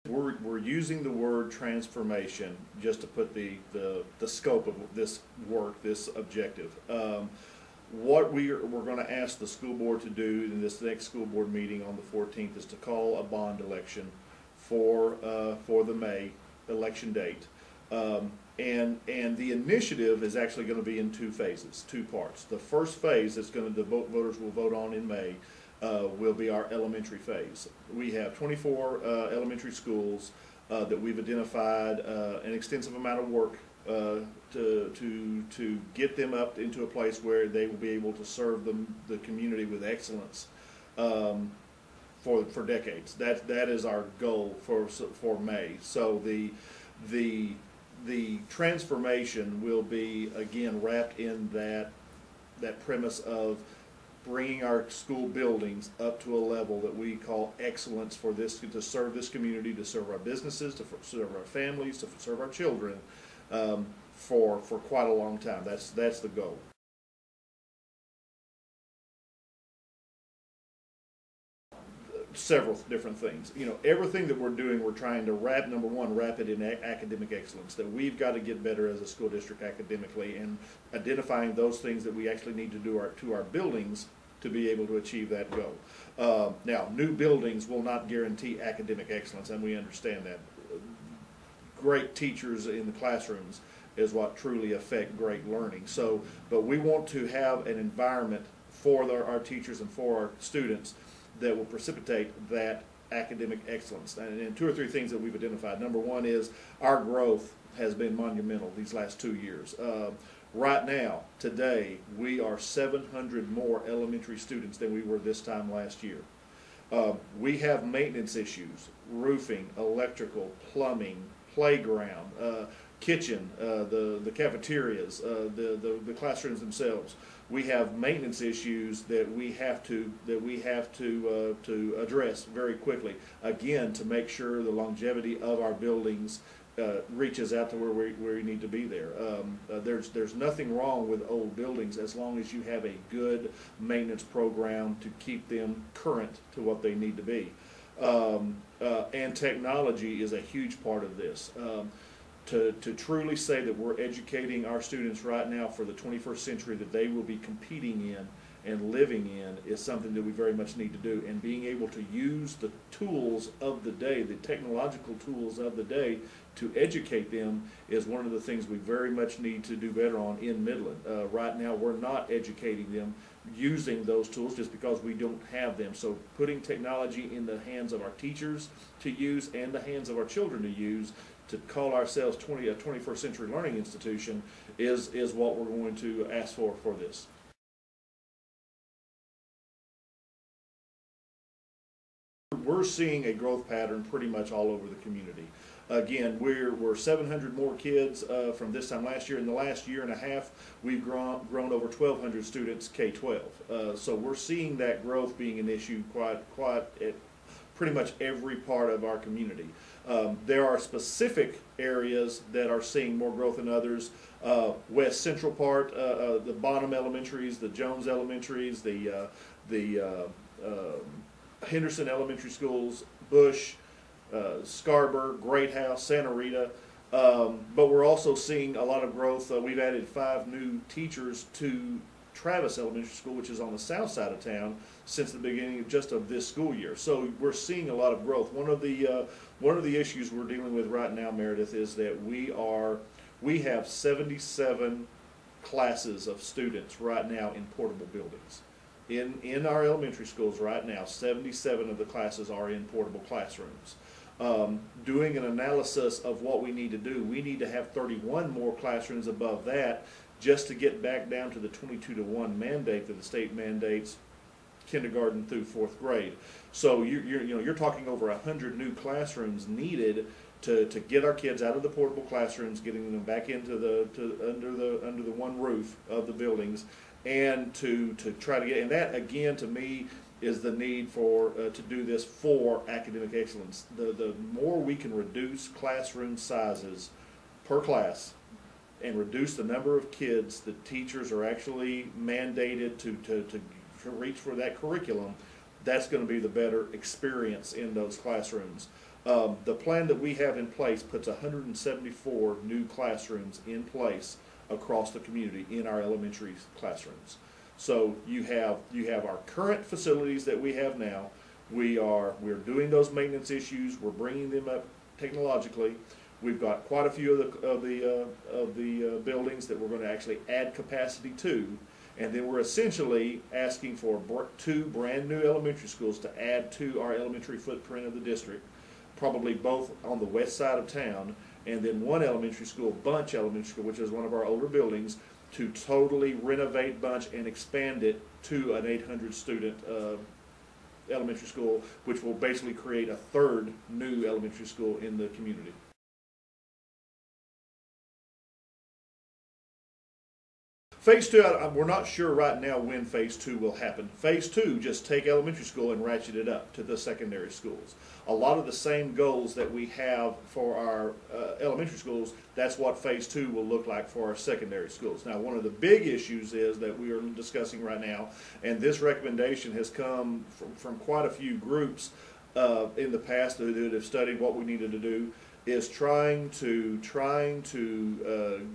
We're using the word transformation just to put the scope of this work, this objective. What we're going to ask the school board to do in this next school board meeting on the 14th is to call a bond election for the May election date. And the initiative is actually going to be in two phases, two parts. The first phase that's going to the voters will vote on in May will be our elementary phase. We have 24 elementary schools that we've identified an extensive amount of work to get them up into a place where they will be able to serve the community with excellence for decades. That is our goal for May. So the transformation will be again wrapped in that premise of bringing our school buildings up to a level that we call excellence for this, to serve this community, to serve our businesses, to serve our families, to serve our children for quite a long time. That's the goal. Several different things. You know, everything that we're doing, we're trying to number one, wrap it in academic excellence, that we've got to get better as a school district academically, and identifying those things that we actually need to do to our buildings to be able to achieve that goal. Now, new buildings will not guarantee academic excellence, and we understand that. Great teachers in the classrooms is what truly affect great learning. So, but we want to have an environment for our teachers and for our students that will precipitate that academic excellence. And two or three things that we've identified. Number one is our growth has been monumental these last 2 years. Right now, today, we are 700 more elementary students than we were this time last year. We have maintenance issues, roofing, electrical, plumbing, playground, kitchen, the cafeterias, the classrooms themselves. We have maintenance issues that we have to address very quickly. Again, to make sure the longevity of our buildings reaches out to where we need to be there. There's nothing wrong with old buildings as long as you have a good maintenance program to keep them current to what they need to be. And technology is a huge part of this. To truly say that we're educating our students right now for the 21st century that they will be competing in and living in is something that we very much need to do. And being able to use the tools of the day, the technological tools of the day, to educate them is one of the things we very much need to do better on in Midland. Right now we're not educating them using those tools just because we don't have them. So putting technology in the hands of our teachers to use and the hands of our children to use to call ourselves a 21st century learning institution is what we're going to ask for this. We're seeing a growth pattern pretty much all over the community. Again, we're 700 more kids from this time last year. In the last year and a half, we've grown over 1,200 students K-12. So we're seeing that growth being an issue quite at pretty much every part of our community. There are specific areas that are seeing more growth than others. West Central part, the Bonham Elementaries, the Jones Elementaries, the Henderson Elementary Schools, Bush, Scarborough, Great House, Santa Rita. But we're also seeing a lot of growth. We've added 5 new teachers to Travis Elementary School, which is on the south side of town, since the beginning of this school year. So we're seeing a lot of growth. One of the issues we're dealing with right now, Meredith, is that we have 77 classes of students right now in portable buildings. In our elementary schools right now, 77 of the classes are in portable classrooms. Doing an analysis of what we need to do, we need to have 31 more classrooms above that just to get back down to the 22-to-1 mandate that the state mandates kindergarten through 4th grade. So you're talking over 100 new classrooms needed to get our kids out of the portable classrooms, getting them back into under the one roof of the buildings, and to try to get, and that again to me is the need for to do this for academic excellence. The more we can reduce classroom sizes per class and reduce the number of kids that teachers are actually mandated to reach for that curriculum, that's going to be the better experience in those classrooms. The plan that we have in place puts 174 new classrooms in place across the community in our elementary classrooms. So you have our current facilities that we have now. We're doing those maintenance issues. We're bringing them up technologically. We've got quite a few of the buildings that we're going to actually add capacity to, and then we're essentially asking for 2 brand new elementary schools to add to our elementary footprint of the district, probably both on the west side of town, and then 1 elementary school, Bunch Elementary School, which is one of our older buildings, to totally renovate Bunch and expand it to an 800 student elementary school, which will basically create a 3rd new elementary school in the community. Phase 2, we're not sure right now when Phase 2 will happen. Phase 2, just take elementary school and ratchet it up to the secondary schools. A lot of the same goals that we have for our elementary schools, that's what Phase 2 will look like for our secondary schools. Now, one of the big issues is that we are discussing right now, and this recommendation has come from quite a few groups in the past that have studied what we needed to do, is trying to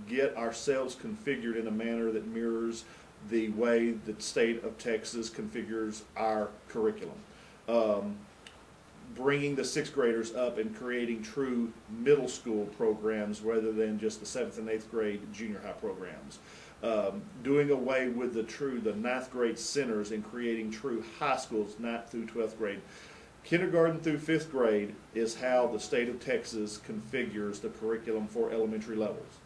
get ourselves configured in a manner that mirrors the way the state of Texas configures our curriculum. Bringing the 6th graders up and creating true middle school programs rather than just the 7th and 8th grade junior high programs. Doing away with the 9th grade centers and creating true high schools, 9th through 12th grade. Kindergarten through 5th grade is how the state of Texas configures the curriculum for elementary levels.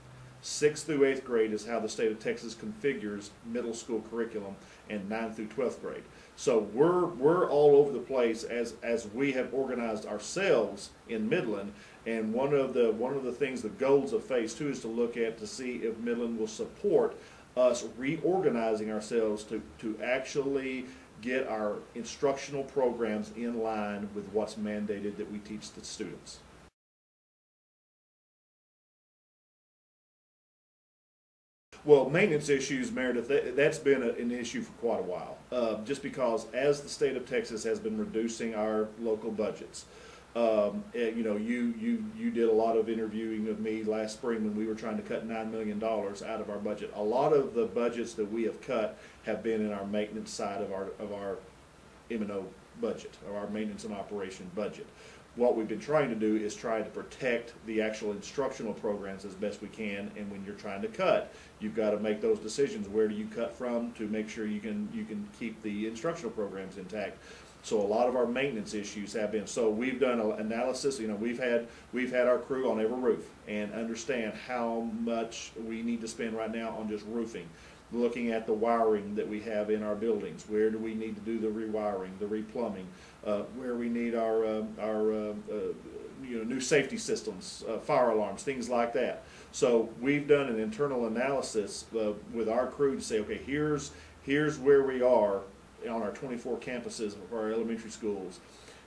6th through 8th grade is how the state of Texas configures middle school curriculum, and 9th through 12th grade. So we're all over the place as we have organized ourselves in Midland, and one of the things, the goals of Phase 2 is to look at to see if Midland will support us reorganizing ourselves to actually get our instructional programs in line with what's mandated that we teach the students. Well, maintenance issues, Meredith, that's been an issue for quite a while, just because as the state of Texas has been reducing our local budgets. You know, you did a lot of interviewing of me last spring when we were trying to cut $9 million out of our budget. A lot of the budgets that we have cut have been in our maintenance side of our M&O budget, or our maintenance and operation budget. What we've been trying to do is try to protect the actual instructional programs as best we can, and when you're trying to cut, you've got to make those decisions. Where do you cut from to make sure you can keep the instructional programs intact? So a lot of our maintenance issues have been, so we've done an analysis. You know, we've had our crew on every roof and understand how much we need to spend right now on just roofing. Looking at the wiring that we have in our buildings, where do we need to do the rewiring, the replumbing, where we need our you know, new safety systems, fire alarms, things like that. So we've done an internal analysis with our crew to say, okay, here's where we are on our 24 campuses of our elementary schools.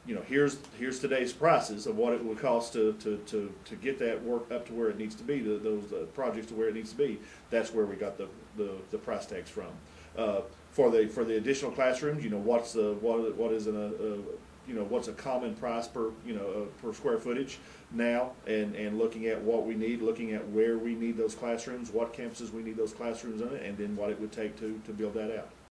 You know, here's today's prices of what it would cost to get that work up to where it needs to be, those projects to where it needs to be. That's where we got the price tags from. For the additional classrooms, you know, what is you know, what's a common price per per square footage now, and looking at what we need, looking at where we need those classrooms, what campuses we need those classrooms in, and then what it would take to build that out.